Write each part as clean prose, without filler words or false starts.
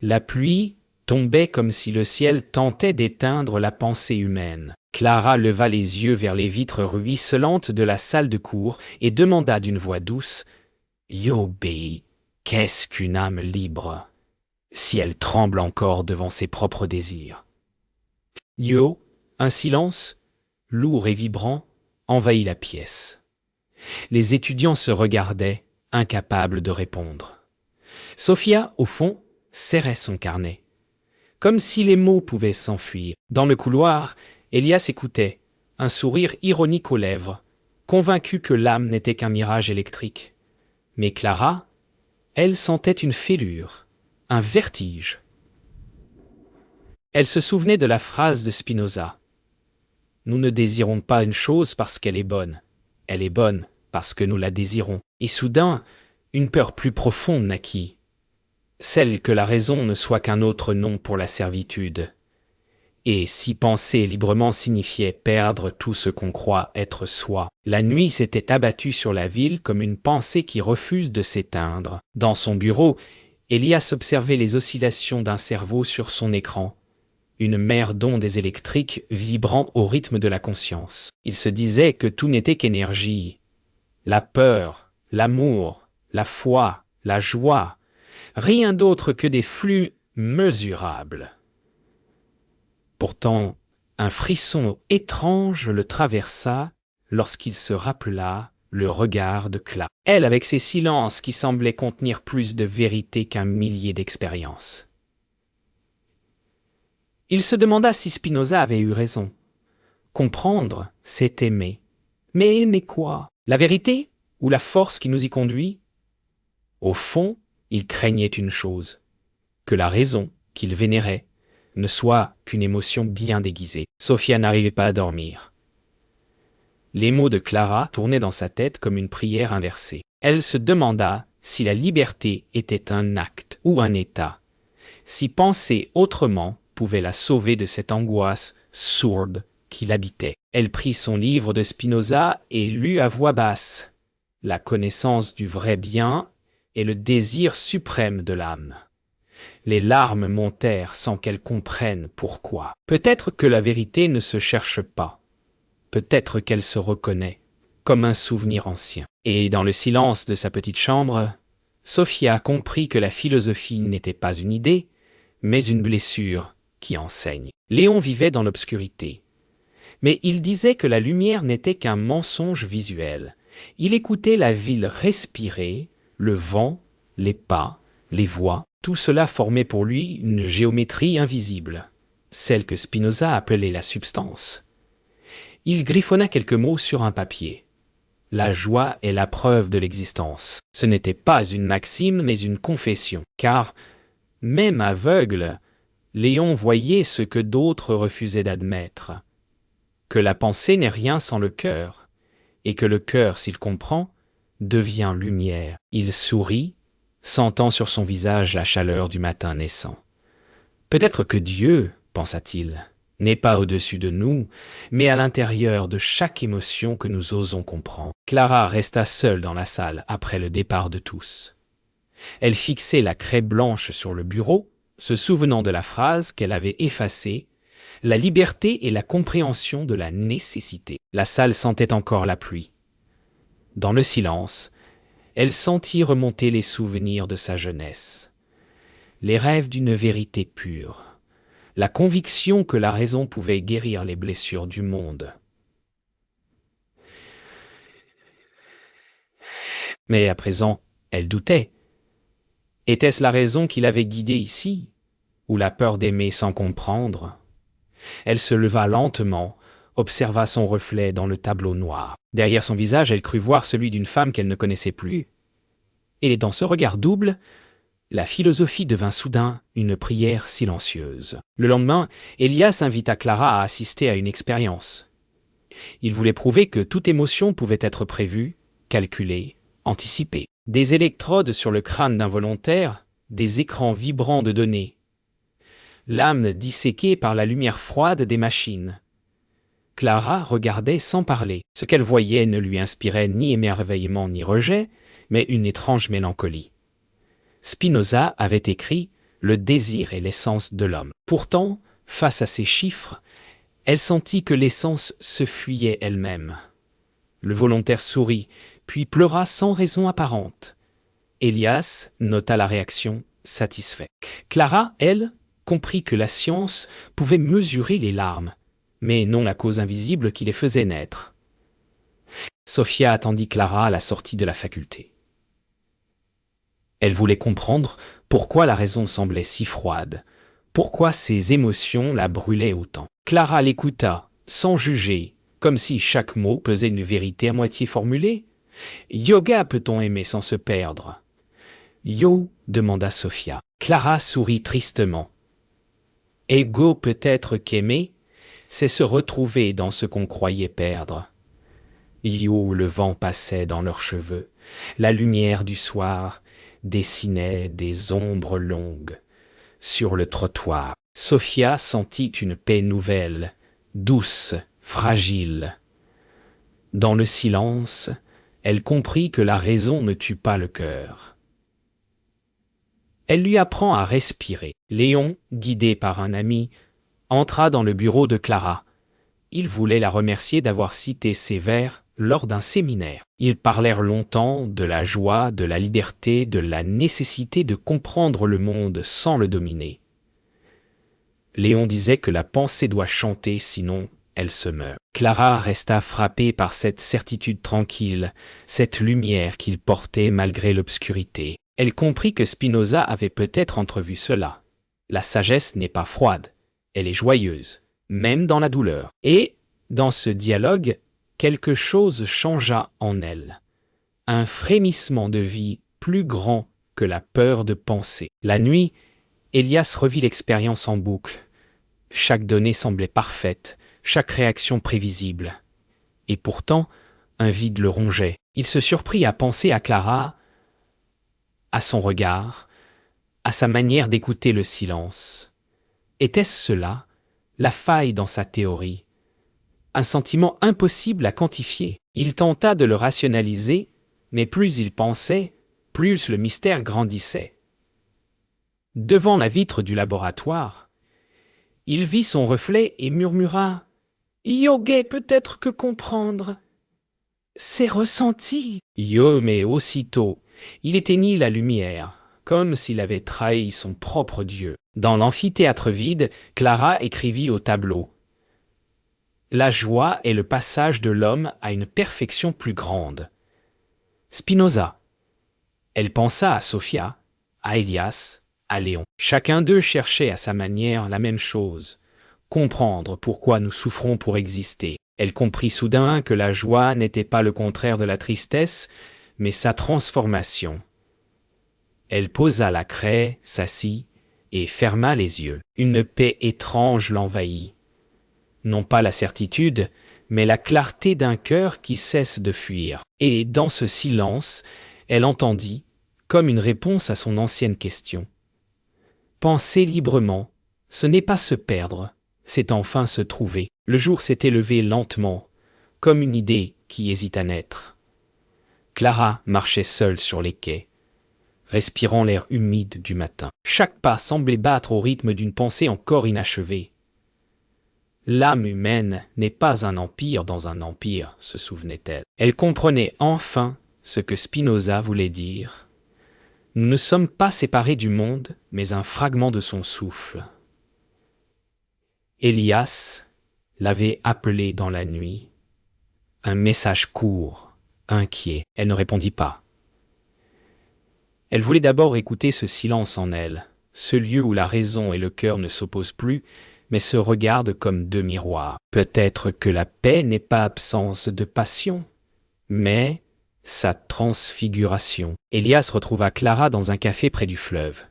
La pluie tombait comme si le ciel tentait d'éteindre la pensée humaine. Clara leva les yeux vers les vitres ruisselantes de la salle de cours et demanda d'une voix douce « Yobei, qu'est-ce qu'une âme libre, si elle tremble encore devant ses propres désirs ?» Yo, un silence, lourd et vibrant, envahit la pièce. Les étudiants se regardaient, incapables de répondre. Sophia, au fond, serrait son carnet. Comme si les mots pouvaient s'enfuir. Dans le couloir, Elias écoutait, un sourire ironique aux lèvres, convaincu que l'âme n'était qu'un mirage électrique. Mais Clara, elle sentait une fêlure, un vertige. Elle se souvenait de la phrase de Spinoza. « Nous ne désirons pas une chose parce qu'elle est bonne. Elle est bonne parce que nous la désirons. » Et soudain, une peur plus profonde naquit. Celle que la raison ne soit qu'un autre nom pour la servitude. Et si penser librement signifiait perdre tout ce qu'on croit être soi, la nuit s'était abattue sur la ville comme une pensée qui refuse de s'éteindre. Dans son bureau, Elias observait les oscillations d'un cerveau sur son écran, une mer d'ondes électriques vibrant au rythme de la conscience. Il se disait que tout n'était qu'énergie. La peur, l'amour, la foi, la joie, rien d'autre que des flux mesurables. Pourtant, un frisson étrange le traversa lorsqu'il se rappela le regard de Clara. Elle, avec ses silences qui semblaient contenir plus de vérité qu'un millier d'expériences. Il se demanda si Spinoza avait eu raison. Comprendre, c'est aimer. Mais aimer quoi? La vérité ou la force qui nous y conduit? Au fond, il craignait une chose, que la raison, qu'il vénérait, ne soit qu'une émotion bien déguisée. Sophia n'arrivait pas à dormir. Les mots de Clara tournaient dans sa tête comme une prière inversée. Elle se demanda si la liberté était un acte ou un état, si penser autrement pouvait la sauver de cette angoisse sourde qui l'habitait. Elle prit son livre de Spinoza et lut à voix basse « La connaissance du vrai bien est le désir suprême de l'âme ». Les larmes montèrent sans qu'elle comprenne pourquoi. Peut-être que la vérité ne se cherche pas. Peut-être qu'elle se reconnaît, comme un souvenir ancien. Et dans le silence de sa petite chambre, Sophia comprit que la philosophie n'était pas une idée, mais une blessure qui enseigne. Léon vivait dans l'obscurité. Mais il disait que la lumière n'était qu'un mensonge visuel. Il écoutait la ville respirer, le vent, les pas, les voix. Tout cela formait pour lui une géométrie invisible, celle que Spinoza appelait la substance. Il griffonna quelques mots sur un papier. La joie est la preuve de l'existence. Ce n'était pas une maxime, mais une confession. Car, même aveugle, Léon voyait ce que d'autres refusaient d'admettre. Que la pensée n'est rien sans le cœur, et que le cœur, s'il comprend, devient lumière. Il sourit, sentant sur son visage la chaleur du matin naissant. Peut-être que Dieu, pensa-t-il, n'est pas au-dessus de nous, mais à l'intérieur de chaque émotion que nous osons comprendre. Clara resta seule dans la salle après le départ de tous. Elle fixait la craie blanche sur le bureau, se souvenant de la phrase qu'elle avait effacée, « La liberté est la compréhension de la nécessité ». La salle sentait encore la pluie. Dans le silence, elle sentit remonter les souvenirs de sa jeunesse, les rêves d'une vérité pure, la conviction que la raison pouvait guérir les blessures du monde. Mais à présent, elle doutait. Était-ce la raison qui l'avait guidée ici, ou la peur d'aimer sans comprendre? Elle se leva lentement, observa son reflet dans le tableau noir. Derrière son visage, elle crut voir celui d'une femme qu'elle ne connaissait plus. Et dans ce regard double, la philosophie devint soudain une prière silencieuse. Le lendemain, Elias invita Clara à assister à une expérience. Il voulait prouver que toute émotion pouvait être prévue, calculée, anticipée. Des électrodes sur le crâne d'un volontaire, des écrans vibrants de données. L'âme disséquée par la lumière froide des machines. Clara regardait sans parler. Ce qu'elle voyait ne lui inspirait ni émerveillement ni rejet, mais une étrange mélancolie. Spinoza avait écrit le désir est l'essence de l'homme. Pourtant, face à ces chiffres, elle sentit que l'essence se fuyait elle-même. Le volontaire sourit, puis pleura sans raison apparente. Elias nota la réaction, satisfait. Clara, elle, comprit que la science pouvait mesurer les larmes, mais non la cause invisible qui les faisait naître. Sophia attendit Clara à la sortie de la faculté. Elle voulait comprendre pourquoi la raison semblait si froide, pourquoi ses émotions la brûlaient autant. Clara l'écouta, sans juger, comme si chaque mot pesait une vérité à moitié formulée. « Yoga peut-on aimer sans se perdre ?» « Yo » demanda Sophia. Clara sourit tristement. « Ego peut-être qu'aimer, c'est se retrouver dans ce qu'on croyait perdre. » Yo, le vent passait dans leurs cheveux, la lumière du soir dessinait des ombres longues sur le trottoir. Sophia sentit une paix nouvelle, douce, fragile. Dans le silence, elle comprit que la raison ne tue pas le cœur. Elle lui apprend à respirer. Léon, guidé par un ami, entra dans le bureau de Clara. Il voulait la remercier d'avoir cité ses vers lors d'un séminaire. Ils parlèrent longtemps de la joie, de la liberté, de la nécessité de comprendre le monde sans le dominer. Léon disait que la pensée doit chanter, sinon elle se meurt. Clara resta frappée par cette certitude tranquille, cette lumière qu'il portait malgré l'obscurité. Elle comprit que Spinoza avait peut-être entrevu cela. La sagesse n'est pas froide, elle est joyeuse, même dans la douleur. Et, dans ce dialogue, quelque chose changea en elle. Un frémissement de vie plus grand que la peur de penser. La nuit, Elias revit l'expérience en boucle. Chaque donnée semblait parfaite, chaque réaction prévisible. Et pourtant, un vide le rongeait. Il se surprit à penser à Clara, à son regard, à sa manière d'écouter le silence. Était-ce cela, la faille dans sa théorie? Un sentiment impossible à quantifier. Il tenta de le rationaliser, mais plus il pensait, plus le mystère grandissait. Devant la vitre du laboratoire, il vit son reflet et murmura « Yoga peut-être que comprendre. C'est ressenti. » Yo, mais aussitôt, il éteignit la lumière, comme s'il avait trahi son propre Dieu. Dans l'amphithéâtre vide, Clara écrivit au tableau. La joie est le passage de l'homme à une perfection plus grande. Spinoza. Elle pensa à Sophia, à Elias, à Léon. Chacun d'eux cherchait à sa manière la même chose, comprendre pourquoi nous souffrons pour exister. Elle comprit soudain que la joie n'était pas le contraire de la tristesse, mais sa transformation. Elle posa la craie, s'assit et ferma les yeux. Une paix étrange l'envahit. Non pas la certitude, mais la clarté d'un cœur qui cesse de fuir. Et dans ce silence, elle entendit, comme une réponse à son ancienne question. Penser librement, ce n'est pas se perdre, c'est enfin se trouver. Le jour s'était levé lentement, comme une idée qui hésite à naître. Clara marchait seule sur les quais, respirant l'air humide du matin. Chaque pas semblait battre au rythme d'une pensée encore inachevée. L'âme humaine n'est pas un empire dans un empire, se souvenait-elle. Elle comprenait enfin ce que Spinoza voulait dire. Nous ne sommes pas séparés du monde, mais un fragment de son souffle. Elias l'avait appelée dans la nuit. Un message court, inquiet. Elle ne répondit pas. Elle voulait d'abord écouter ce silence en elle, ce lieu où la raison et le cœur ne s'opposent plus, mais se regardent comme deux miroirs. Peut-être que la paix n'est pas absence de passion, mais sa transfiguration. Elias retrouva Clara dans un café près du fleuve.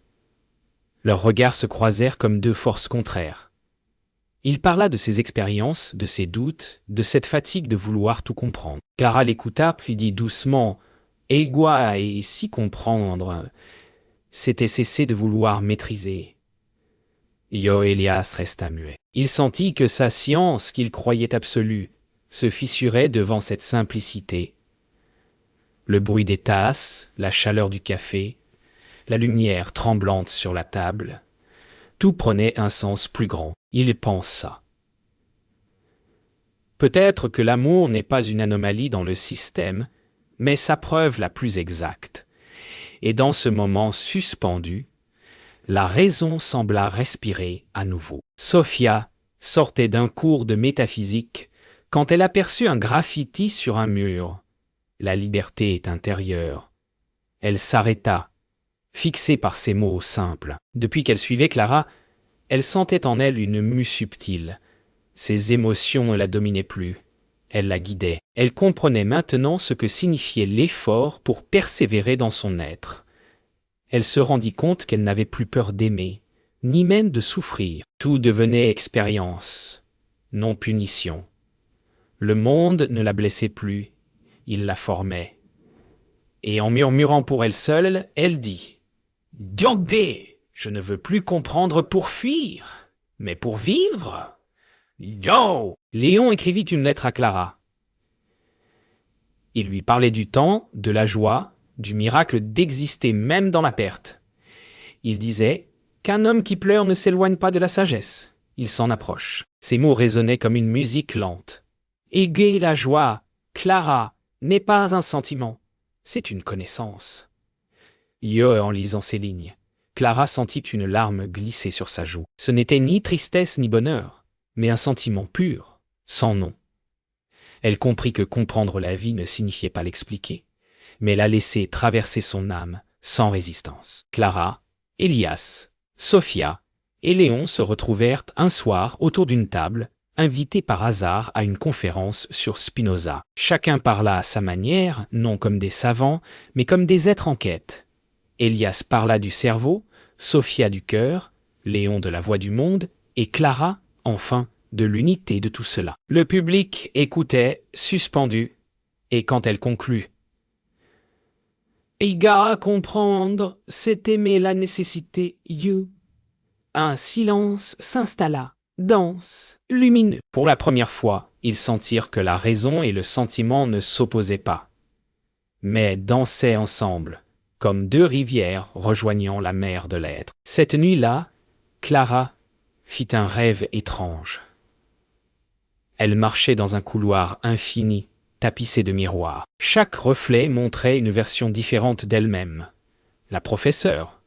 Leurs regards se croisèrent comme deux forces contraires. Il parla de ses expériences, de ses doutes, de cette fatigue de vouloir tout comprendre. Clara l'écouta, puis dit doucement « Egua et si comprendre, c'était cesser de vouloir maîtriser. » Elias resta muet. Il sentit que sa science, qu'il croyait absolue, se fissurait devant cette simplicité. Le bruit des tasses, la chaleur du café, la lumière tremblante sur la table. Tout prenait un sens plus grand. Il pensa. Peut-être que l'amour n'est pas une anomalie dans le système, mais sa preuve la plus exacte. Et dans ce moment suspendu, la raison sembla respirer à nouveau. Sophia sortait d'un cours de métaphysique quand elle aperçut un graffiti sur un mur. La liberté est intérieure. Elle s'arrêta, fixée par ces mots simples. Depuis qu'elle suivait Clara, elle sentait en elle une mue subtile. Ses émotions ne la dominaient plus. Elle la guidait. Elle comprenait maintenant ce que signifiait l'effort pour persévérer dans son être. Elle se rendit compte qu'elle n'avait plus peur d'aimer, ni même de souffrir. Tout devenait expérience, non punition. Le monde ne la blessait plus, il la formait. Et en murmurant pour elle seule, elle dit « Diogdé, je ne veux plus comprendre pour fuir, mais pour vivre. » Yo! Léon écrivit une lettre à Clara. Il lui parlait du temps, de la joie, du miracle d'exister même dans la perte. Il disait qu'un homme qui pleure ne s'éloigne pas de la sagesse. Il s'en approche. Ces mots résonnaient comme une musique lente. Égayer la joie, Clara, n'est pas un sentiment, c'est une connaissance. En lisant ces lignes, Clara sentit une larme glisser sur sa joue. Ce n'était ni tristesse ni bonheur, mais un sentiment pur, sans nom. Elle comprit que comprendre la vie ne signifiait pas l'expliquer, mais la laisser traverser son âme sans résistance. Clara, Elias, Sophia et Léon se retrouvèrent un soir autour d'une table, invités par hasard à une conférence sur Spinoza. Chacun parla à sa manière, non comme des savants, mais comme des êtres en quête. Elias parla du cerveau, Sophia du cœur, Léon de la voix du monde, et Clara, enfin, de l'unité de tout cela. Le public écoutait, suspendu, et quand elle conclut, « Égal à comprendre, c'est aimer la nécessité, you. » Un silence s'installa, dense, lumineux. Pour la première fois, ils sentirent que la raison et le sentiment ne s'opposaient pas, mais dansaient ensemble, comme deux rivières rejoignant la mer de l'être. Cette nuit-là, Clara fit un rêve étrange. Elle marchait dans un couloir infini, tapissé de miroirs. Chaque reflet montrait une version différente d'elle-même. La professeure,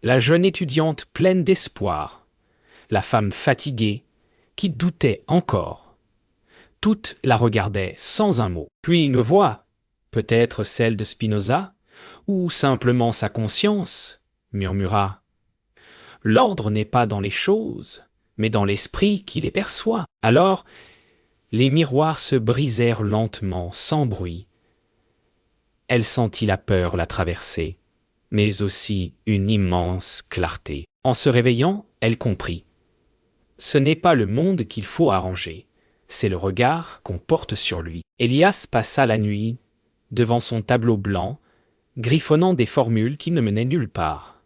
la jeune étudiante pleine d'espoir, la femme fatiguée qui doutait encore. Toutes la regardaient sans un mot. Puis une voix, peut-être celle de Spinoza, ou simplement sa conscience, murmura « L'ordre n'est pas dans les choses, mais dans l'esprit qui les perçoit. » Alors, les miroirs se brisèrent lentement, sans bruit. Elle sentit la peur la traverser, mais aussi une immense clarté. En se réveillant, elle comprit. Ce n'est pas le monde qu'il faut arranger, c'est le regard qu'on porte sur lui. Elias passa la nuit devant son tableau blanc, griffonnant des formules qui ne menaient nulle part.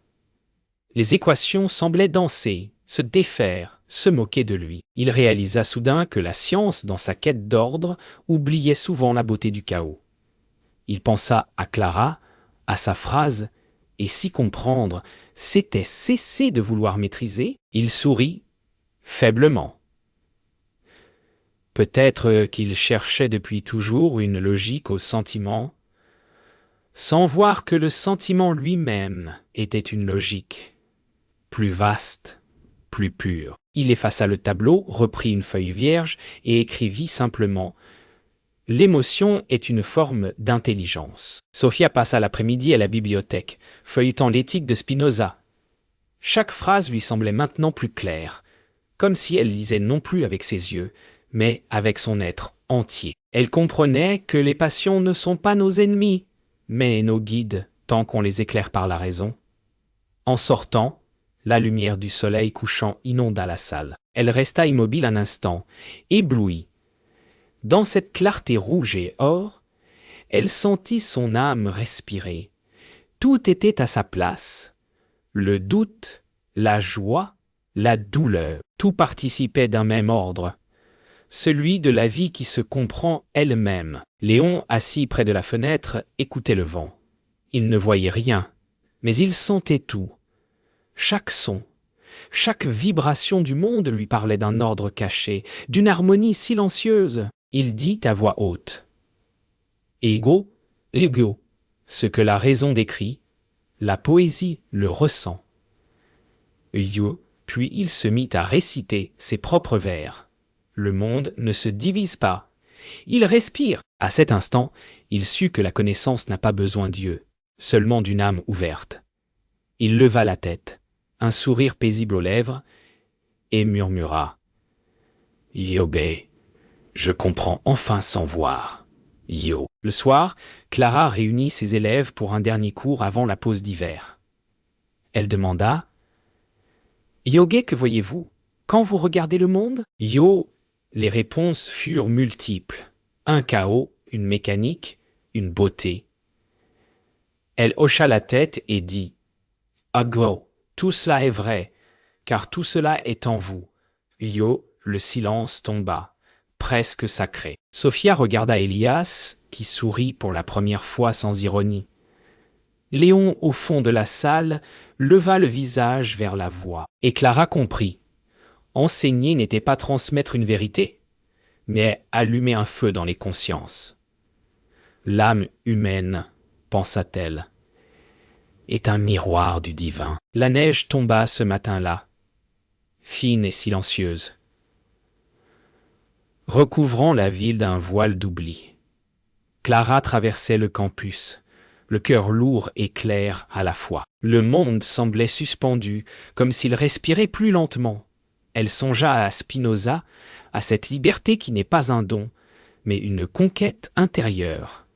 Les équations semblaient danser, se défaire, se moquer de lui. Il réalisa soudain que la science, dans sa quête d'ordre, oubliait souvent la beauté du chaos. Il pensa à Clara, à sa phrase, et s'y comprendre, c'était cesser de vouloir maîtriser. Il sourit, faiblement. Peut-être qu'il cherchait depuis toujours une logique au sentiment, sans voir que le sentiment lui-même était une logique, plus vaste, plus pure. Il effaça le tableau, reprit une feuille vierge et écrivit simplement « L'émotion est une forme d'intelligence ». Sophia passa l'après-midi à la bibliothèque, feuilletant l'éthique de Spinoza. Chaque phrase lui semblait maintenant plus claire, comme si elle lisait non plus avec ses yeux, mais avec son être entier. Elle comprenait que les passions ne sont pas nos ennemis, mais nos guides, tant qu'on les éclaire par la raison. En sortant, la lumière du soleil couchant inonda la salle. Elle resta immobile un instant, éblouie. Dans cette clarté rouge et or, elle sentit son âme respirer. Tout était à sa place. Le doute, la joie, la douleur, tout participait d'un même ordre, celui de la vie qui se comprend elle-même. Léon, assis près de la fenêtre, écoutait le vent. Il ne voyait rien, Mais il sentait tout. Chaque son, chaque vibration du monde lui parlait d'un ordre caché, d'une harmonie silencieuse. Il dit à voix haute. Ego, ego. Ce que la raison décrit, la poésie le ressent. Yo, puis il se mit à réciter ses propres vers. Le monde ne se divise pas. Il respire. À cet instant, il sut que la connaissance n'a pas besoin d'yeux, seulement d'une âme ouverte. Il leva la tête, un sourire paisible aux lèvres, et murmura. Yobé, je comprends enfin sans voir. Yo. Le soir, Clara réunit ses élèves pour un dernier cours avant la pause d'hiver. Elle demanda « Yogué, que voyez-vous quand vous regardez le monde ?» Yo, les réponses furent multiples. Un chaos, une mécanique, une beauté. Elle hocha la tête et dit « Ago, tout cela est vrai, car tout cela est en vous. » Yo, le silence tomba, presque sacré. Sophia regarda Elias, qui sourit pour la première fois sans ironie. Léon, au fond de la salle, leva le visage vers la voix, et Clara comprit. Enseigner n'était pas transmettre une vérité, mais allumer un feu dans les consciences. L'âme humaine, pensa-t-elle, est un miroir du divin. La neige tomba ce matin-là, fine et silencieuse, recouvrant la ville d'un voile d'oubli. Clara traversait le campus, le cœur lourd et clair à la fois. Le monde semblait suspendu, comme s'il respirait plus lentement. Elle songea à Spinoza, à cette liberté qui n'est pas un don, mais une conquête intérieure.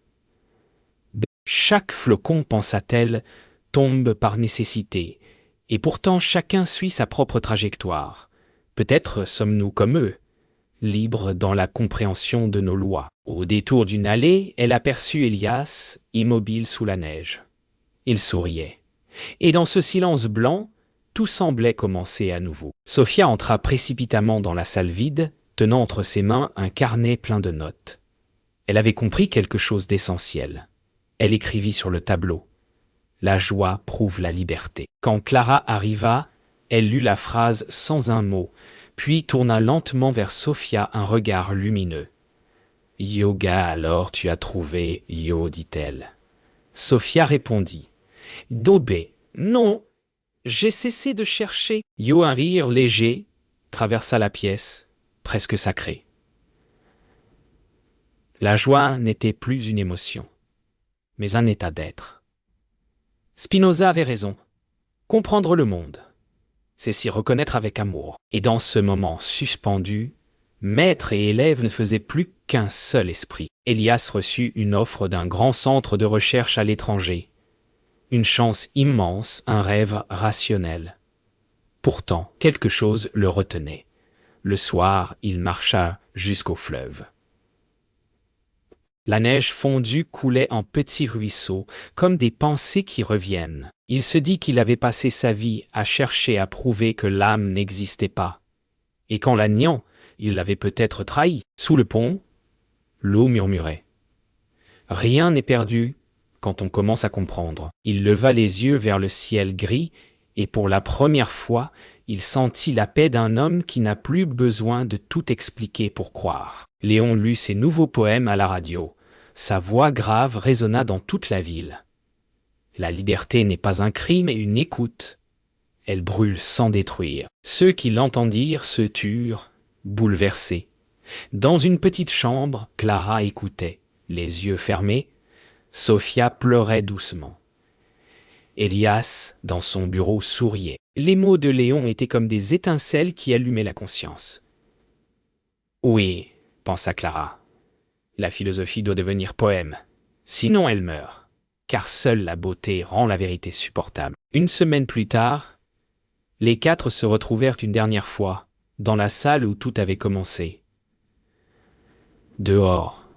Chaque flocon, pensa-t-elle, tombe par nécessité, et pourtant chacun suit sa propre trajectoire. Peut-être sommes-nous comme eux, libres dans la compréhension de nos lois. Au détour d'une allée, elle aperçut Elias, immobile sous la neige. Il souriait. Et dans ce silence blanc, tout semblait commencer à nouveau. Sophia entra précipitamment dans la salle vide, tenant entre ses mains un carnet plein de notes. Elle avait compris quelque chose d'essentiel. Elle écrivit sur le tableau. La joie prouve la liberté. Quand Clara arriva, elle lut la phrase sans un mot, puis tourna lentement vers Sophia un regard lumineux. « Yoga, alors tu as trouvé, Yo, dit-elle. » Sophia répondit. « Dobé, non, j'ai cessé de chercher. » Yo, un rire léger, traversa la pièce, presque sacré. La joie n'était plus une émotion, mais un état d'être. Spinoza avait raison. Comprendre le monde, c'est s'y reconnaître avec amour. Et dans ce moment suspendu, maître et élève ne faisaient plus qu'un seul esprit. Elias reçut une offre d'un grand centre de recherche à l'étranger. Une chance immense, un rêve rationnel. Pourtant, quelque chose le retenait. Le soir, il marcha jusqu'au fleuve. La neige fondue coulait en petits ruisseaux, comme des pensées qui reviennent. Il se dit qu'il avait passé sa vie à chercher à prouver que l'âme n'existait pas. Et qu'en la niant, il l'avait peut-être trahi. Sous le pont, l'eau murmurait. Rien n'est perdu quand on commence à comprendre. Il leva les yeux vers le ciel gris, et pour la première fois, il sentit la paix d'un homme qui n'a plus besoin de tout expliquer pour croire. Léon lut ses nouveaux poèmes à la radio. Sa voix grave résonna dans toute la ville. La liberté n'est pas un crime et une écoute. Elle brûle sans détruire. Ceux qui l'entendirent se turent, bouleversés. Dans une petite chambre, Clara écoutait, les yeux fermés. Sophia pleurait doucement. Elias, dans son bureau, souriait. Les mots de Léon étaient comme des étincelles qui allumaient la conscience. Oui, pensa Clara. La philosophie doit devenir poème. Sinon elle meurt, car seule la beauté rend la vérité supportable. Une semaine plus tard, les quatre se retrouvèrent une dernière fois, dans la salle où tout avait commencé. Dehors.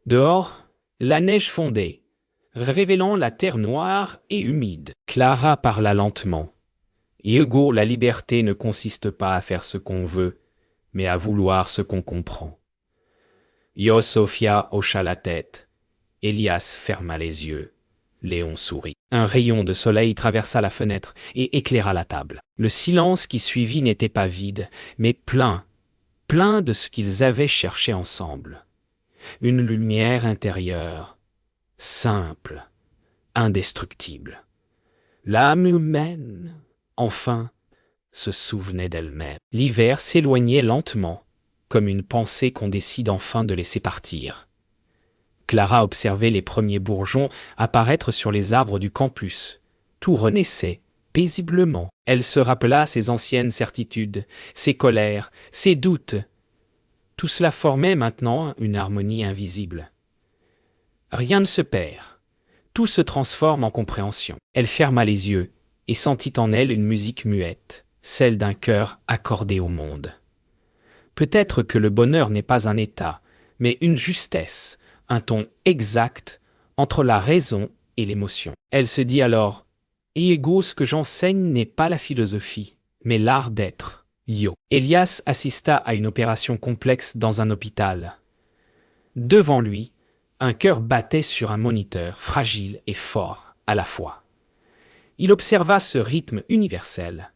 Dehors, la neige fondait, révélant la terre noire et humide. Clara parla lentement. Hugo, la liberté ne consiste pas à faire ce qu'on veut, mais à vouloir ce qu'on comprend. Sophia hocha la tête. Elias ferma les yeux. Léon sourit. Un rayon de soleil traversa la fenêtre et éclaira la table. Le silence qui suivit n'était pas vide, mais plein de ce qu'ils avaient cherché ensemble. Une lumière intérieure, simple, indestructible. L'âme humaine, enfin, se souvenait d'elle-même. L'hiver s'éloignait lentement, comme une pensée qu'on décide enfin de laisser partir. Clara observait les premiers bourgeons apparaître sur les arbres du campus. Tout renaissait, paisiblement. Elle se rappela ses anciennes certitudes, ses colères, ses doutes. Tout cela formait maintenant une harmonie invisible. Rien ne se perd. Tout se transforme en compréhension. Elle ferma les yeux et sentit en elle une musique muette, celle d'un cœur accordé au monde. Peut-être que le bonheur n'est pas un état, mais une justesse, un ton exact entre la raison et l'émotion. Elle se dit alors « Ego, ce que j'enseigne n'est pas la philosophie, mais l'art d'être. » Yo. Elias assista à une opération complexe dans un hôpital. Devant lui, un cœur battait sur un moniteur, fragile et fort à la fois. Il observa ce rythme universel,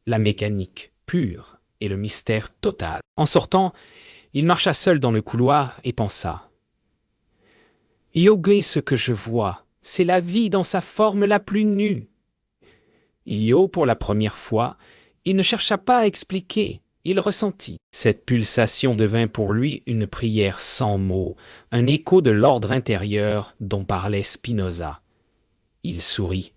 la mécanique pure et le mystère total. En sortant, il marcha seul dans le couloir et pensa « Yoga, ce que je vois, c'est la vie dans sa forme la plus nue. » Yo, pour la première fois, il ne chercha pas à expliquer, il ressentit. Cette pulsation devint pour lui une prière sans mots, un écho de l'ordre intérieur dont parlait Spinoza. Il sourit.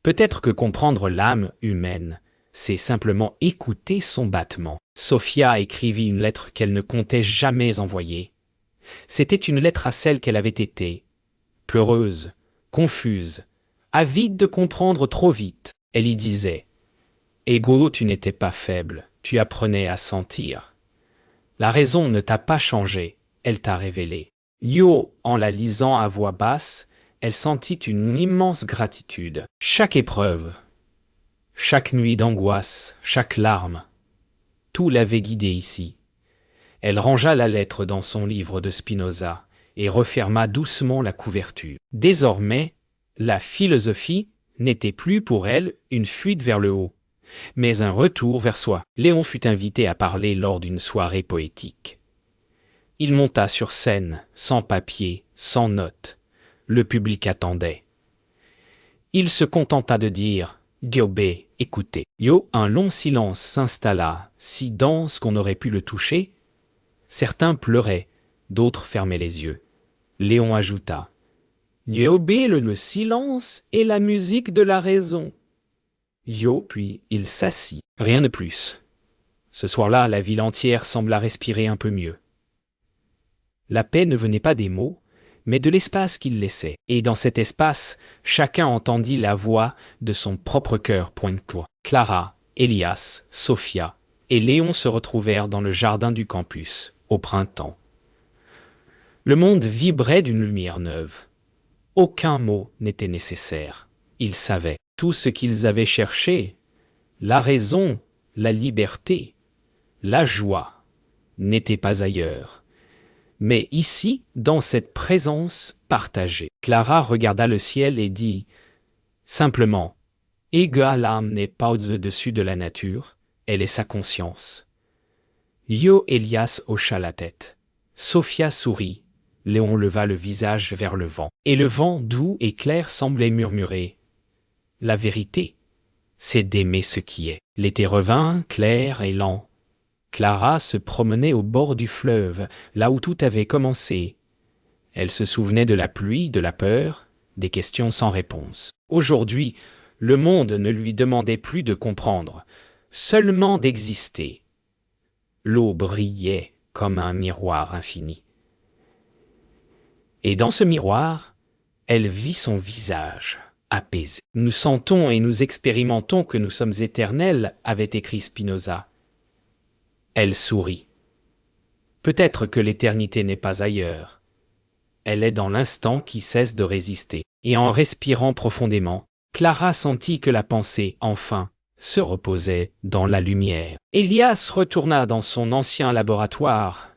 Peut-être que comprendre l'âme humaine, c'est simplement écouter son battement. Sophia écrivit une lettre qu'elle ne comptait jamais envoyer. C'était une lettre à celle qu'elle avait été, pleureuse, confuse, avide de comprendre trop vite. Elle y disait « Ego, tu n'étais pas faible, tu apprenais à sentir. La raison ne t'a pas changé, elle t'a révélé. » Yo, en la lisant à voix basse, elle sentit une immense gratitude. Chaque épreuve, chaque nuit d'angoisse, chaque larme, tout l'avait guidée ici. Elle rangea la lettre dans son livre de Spinoza et referma doucement la couverture. Désormais, la philosophie n'était plus pour elle une fuite vers le haut, mais un retour vers soi. Léon fut invité à parler lors d'une soirée poétique. Il monta sur scène, sans papier, sans notes. Le public attendait. Il se contenta de dire « Diobé, écoutez ». Yo, un long silence s'installa, si dense qu'on aurait pu le toucher. Certains pleuraient, d'autres fermaient les yeux. Léon ajouta « Diobé, le silence est la musique de la raison ». Yo, puis il s'assit. Rien de plus. Ce soir-là, la ville entière sembla respirer un peu mieux. La paix ne venait pas des mots, mais de l'espace qu'il laissait. Et dans cet espace, chacun entendit la voix de son propre cœur. Clara, Elias, Sophia et Léon se retrouvèrent dans le jardin du campus, au printemps. Le monde vibrait d'une lumière neuve. Aucun mot n'était nécessaire. Ils savaient tout ce qu'ils avaient cherché, la raison, la liberté, la joie, n'était pas ailleurs, mais ici, dans cette présence partagée. Clara regarda le ciel et dit simplement « Ega, l'âme n'est pas au-dessus de la nature, elle est sa conscience. » Yo, Elias hocha la tête. Sophia sourit. Léon leva le visage vers le vent. Et le vent, doux et clair, semblait murmurer « La vérité, c'est d'aimer ce qui est. » L'été revint, clair et lent. Clara se promenait au bord du fleuve, là où tout avait commencé. Elle se souvenait de la pluie, de la peur, des questions sans réponse. Aujourd'hui, le monde ne lui demandait plus de comprendre, seulement d'exister. L'eau brillait comme un miroir infini. Et dans ce miroir, elle vit son visage apaisé. Nous sentons et nous expérimentons que nous sommes éternels, avait écrit Spinoza. Elle sourit. Peut-être que l'éternité n'est pas ailleurs. Elle est dans l'instant qui cesse de résister. Et en respirant profondément, Clara sentit que la pensée, enfin, se reposait dans la lumière. Elias retourna dans son ancien laboratoire.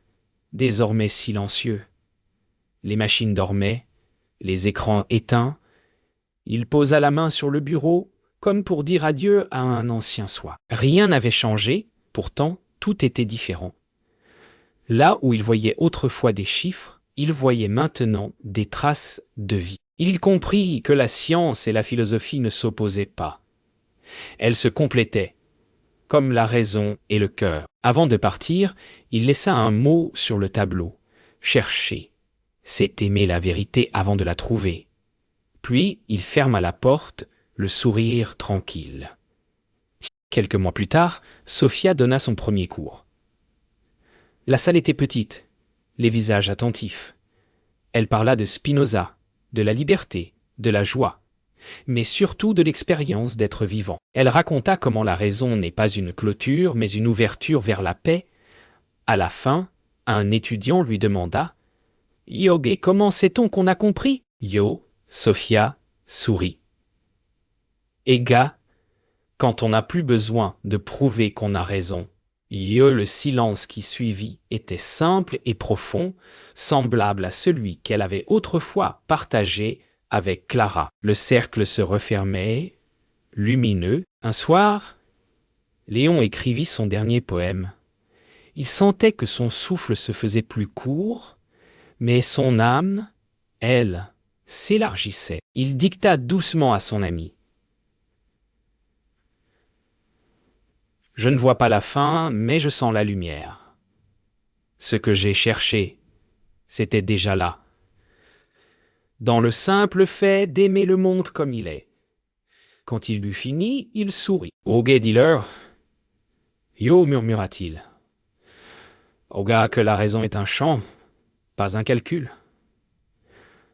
désormais silencieux. Les machines dormaient, les écrans éteints. Il posa la main sur le bureau, comme pour dire adieu à un ancien soi. Rien n'avait changé, pourtant tout était différent. Là où il voyait autrefois des chiffres, il voyait maintenant des traces de vie. Il comprit que la science et la philosophie ne s'opposaient pas. Elles se complétaient, comme la raison et le cœur. Avant de partir, il laissa un mot sur le tableau. Chercher, c'est aimer la vérité avant de la trouver. Puis il ferma la porte, le sourire tranquille. Quelques mois plus tard, Sophia donna son premier cours. La salle était petite, les visages attentifs. Elle parla de Spinoza, de la liberté, de la joie, mais surtout de l'expérience d'être vivant. Elle raconta comment la raison n'est pas une clôture, mais une ouverture vers la paix. À la fin, un étudiant lui demanda « Yogi, comment sait-on qu'on a compris ?» Sophia sourit. « Ega, quand on n'a plus besoin de prouver qu'on a raison. » Le silence qui suivit était simple et profond, semblable à celui qu'elle avait autrefois partagé avec Clara. Le cercle se refermait, lumineux. Un soir, Léon écrivit son dernier poème. Il sentait que son souffle se faisait plus court, mais son âme, elle, s'élargissait. Il dicta doucement à son ami. Je ne vois pas la fin, mais je sens la lumière. Ce que j'ai cherché, c'était déjà là. Dans le simple fait d'aimer le monde comme il est. Quand il eut fini, il sourit. « Au gai dealer !»« Yo » murmura-t-il. « Au gars que la raison est un champ, pas un calcul. »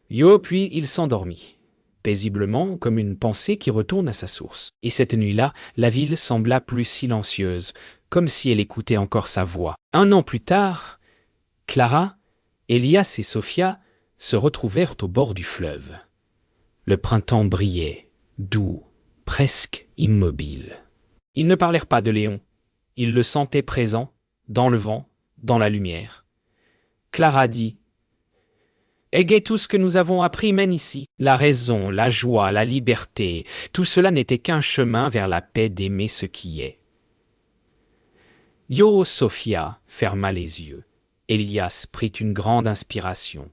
Yo, puis il s'endormit, paisiblement comme une pensée qui retourne à sa source. Et cette nuit-là, la ville sembla plus silencieuse, comme si elle écoutait encore sa voix. 1 an plus tard, Clara, Elias et Sophia se retrouvèrent au bord du fleuve. Le printemps brillait, doux, presque immobile. Ils ne parlèrent pas de Léon. Ils le sentaient présent, dans le vent, dans la lumière. Clara dit « Égay, tout ce que nous avons appris mène ici. La raison, la joie, la liberté, tout cela n'était qu'un chemin vers la paix d'aimer ce qui est. » Sophia ferma les yeux. Elias prit une grande inspiration.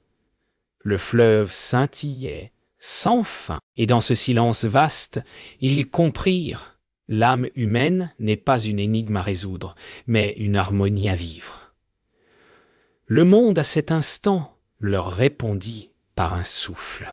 Le fleuve scintillait, sans fin, et dans ce silence vaste, ils comprirent. L'âme humaine n'est pas une énigme à résoudre, mais une harmonie à vivre. Le monde à cet instant leur répondit par un souffle.